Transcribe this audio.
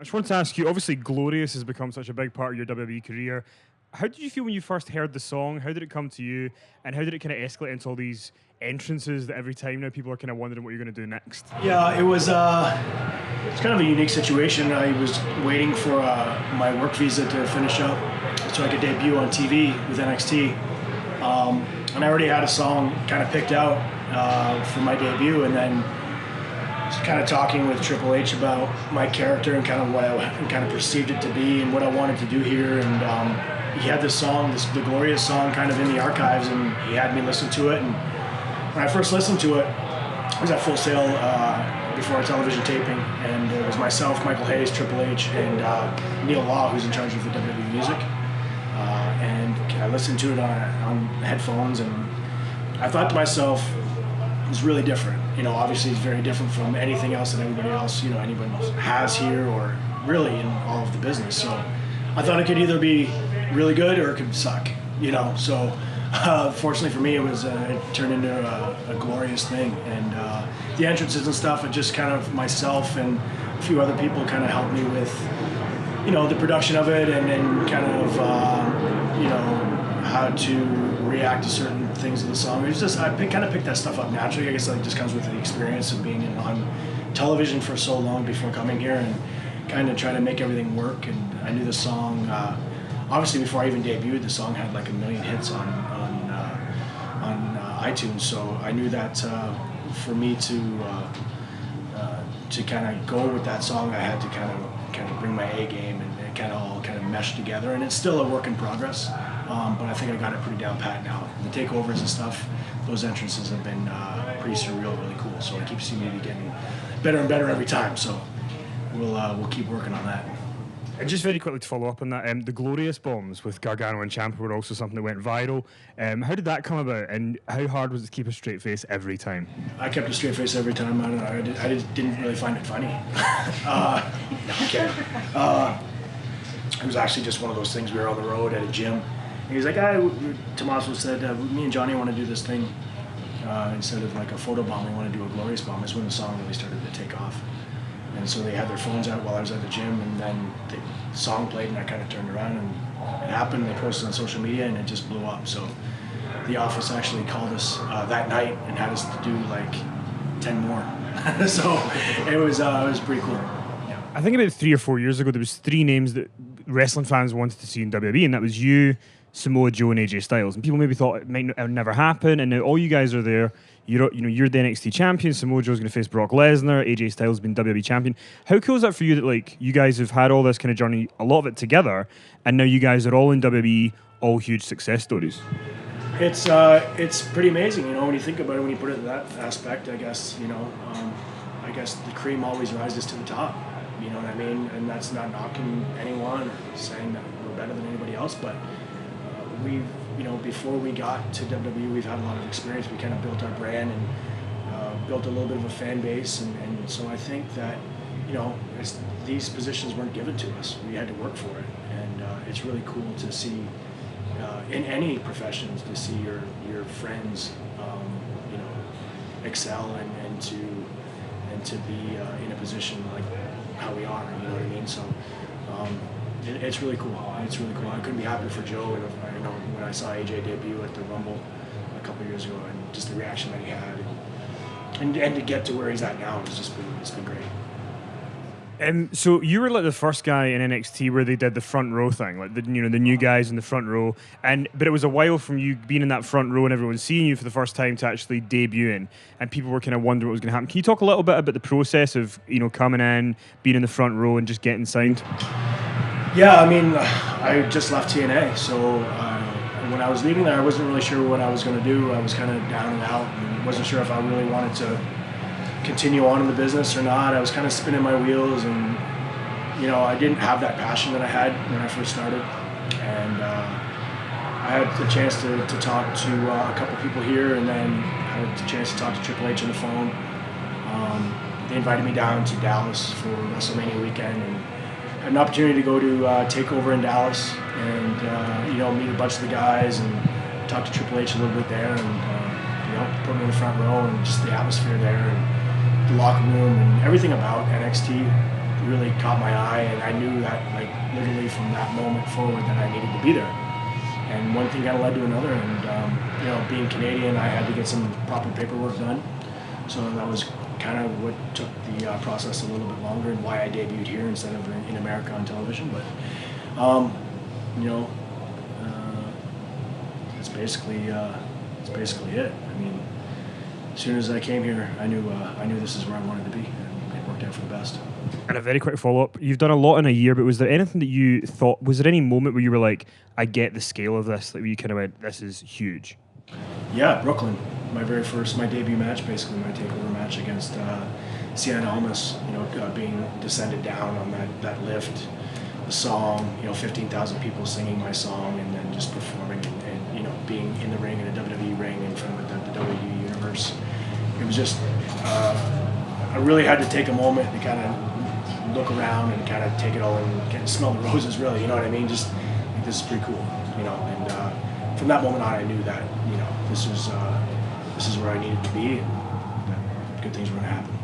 I just wanted to ask you, obviously Glorious has become such a big part of your WWE career. How did you feel when you first heard the song? How did it come to you? And how did it kind of escalate into all these entrances that every time now people are kind of wondering what you're going to do next? Yeah, it's kind of a unique situation. I was waiting for my work visa to finish up so I could debut on TV with NXT. And I already had a song kind of picked out for my debut, and then just kind of talking with Triple H about my character and kind of what I kind of perceived it to be and what I wanted to do here. And he had this song, the Glorious song, kind of in the archives, and he had me listen to it. And when I first listened to it, I was at Full Sail before a television taping, and it was myself, Michael Hayes, Triple H, and Neil Law, who's in charge of the WWE music. And I listened to it on headphones, and I thought to myself, it's really different. You know, obviously it's very different from anything else that anybody else has here, or really in all of the business. So I thought it could either be really good or it could suck, you know. So fortunately for me, it turned into a glorious thing. And the entrances and stuff, it just kind of myself and a few other people kind of helped me with, you know, the production of it, and then kind of, you know, how to react to certain things of the song. It was just, I kind of picked that stuff up naturally. I guess it just comes with the experience of being on television for so long before coming here, and kind of trying to make everything work. And I knew the song, obviously before I even debuted, the song had like 1 million hits on iTunes. So I knew that for me to kind of go with that song, I had to kind of bring my A game, and it kind of all meshed together. And it's still a work in progress. But I think I got it pretty down pat now. The takeovers and stuff, those entrances have been pretty surreal, really cool. So I keep seeing me getting better and better every time. So we'll keep working on that. And just very quickly to follow up on that, the Glorious bombs with Gargano and Ciampa were also something that went viral. How did that come about, and how hard was it to keep a straight face every time? I kept a straight face every time. I don't know. I didn't really find it funny. No, I'm kidding. It was actually just one of those things. We were on the road at a gym. He was like, Tommaso said, me and Johnny want to do this thing. Instead of like a photo bomb, we want to do a Glorious bomb. That's when the song really started to take off. And so they had their phones out while I was at the gym, and then the song played, and I kind of turned around, and it happened. They posted on social media, and it just blew up. So the office actually called us that night and had us to do like 10 more. So it was pretty cool. Yeah. I think about 3 or 4 years ago, there was 3 names that wrestling fans wanted to see in WWE, and that was you, Samoa Joe, and AJ Styles. And people maybe thought it might never happen, and now all you guys are there. You're the NXT Champions. Samoa Joe's going to face Brock Lesnar. AJ Styles has been WWE Champion. How cool is that for you that like you guys have had all this kind of journey, a lot of it together, and now you guys are all in WWE, all huge success stories? It's pretty amazing, you know, when you think about it, when you put it in that aspect. I guess, you know, I guess the cream always rises to the top. You know what I mean? And that's not knocking anyone or saying that we're better than anybody else, but we've, you know, before we got to WWE, we've had a lot of experience. We kind of built our brand and built a little bit of a fan base, and so I think that, you know, these positions weren't given to us. We had to work for it, and it's really cool to see in any professions to see your friends, you know, excel and to be in a position like how we are. You know what I mean? So. It's really cool. It's really cool. I couldn't be happier for Joe. And I know when I saw AJ debut at the Rumble a couple of years ago, and just the reaction that he had, and to get to where he's at now, it's been great. So you were like the first guy in NXT where they did the front row thing, like the new guys in the front row, but it was a while from you being in that front row and everyone seeing you for the first time to actually debuting, and people were kind of wondering what was going to happen. Can you talk a little bit about the process of coming in, being in the front row, and just getting signed? Yeah, I mean, I just left TNA, so when I was leaving there, I wasn't really sure what I was going to do. I was kind of down and out, and wasn't sure if I really wanted to continue on in the business or not. I was kind of spinning my wheels, and I didn't have that passion that I had when I first started. And I had the chance to talk to a couple people here, and then I had the chance to talk to Triple H on the phone. They invited me down to Dallas for WrestleMania weekend, and had an opportunity to go to TakeOver in Dallas, and meet a bunch of the guys and talk to Triple H a little bit there, and put me in the front row, and just the atmosphere there, and the locker room, and everything about NXT really caught my eye, and I knew that, like, literally from that moment forward that I needed to be there. And one thing kind of led to another, and you know, being Canadian, I had to get some proper paperwork done. So that was kind of what took the process a little bit longer, and why I debuted here instead of in America on television. But you know, it's basically it. I mean, as soon as I came here, I knew this is where I wanted to be, and it worked out for the best. And a very quick follow-up. You've done a lot in a year, but was there anything that you thought, was there any moment where you were like, I get the scale of this, like where you kind of went, this is huge? Yeah, Brooklyn. My debut match, basically my takeover match against Cien Almas, you know, being descended down on that lift, the song, you know, 15,000 people singing my song, and then just performing and you know, being in the ring, in a WWE ring in front of the WWE universe. It was just, I really had to take a moment to kind of look around and kind of take it all and kind of smell the roses, really, you know what I mean? Just, like, this is pretty cool, you know, and from that moment on, I knew that, you know, this is where I needed to be, and that good things were going to happen.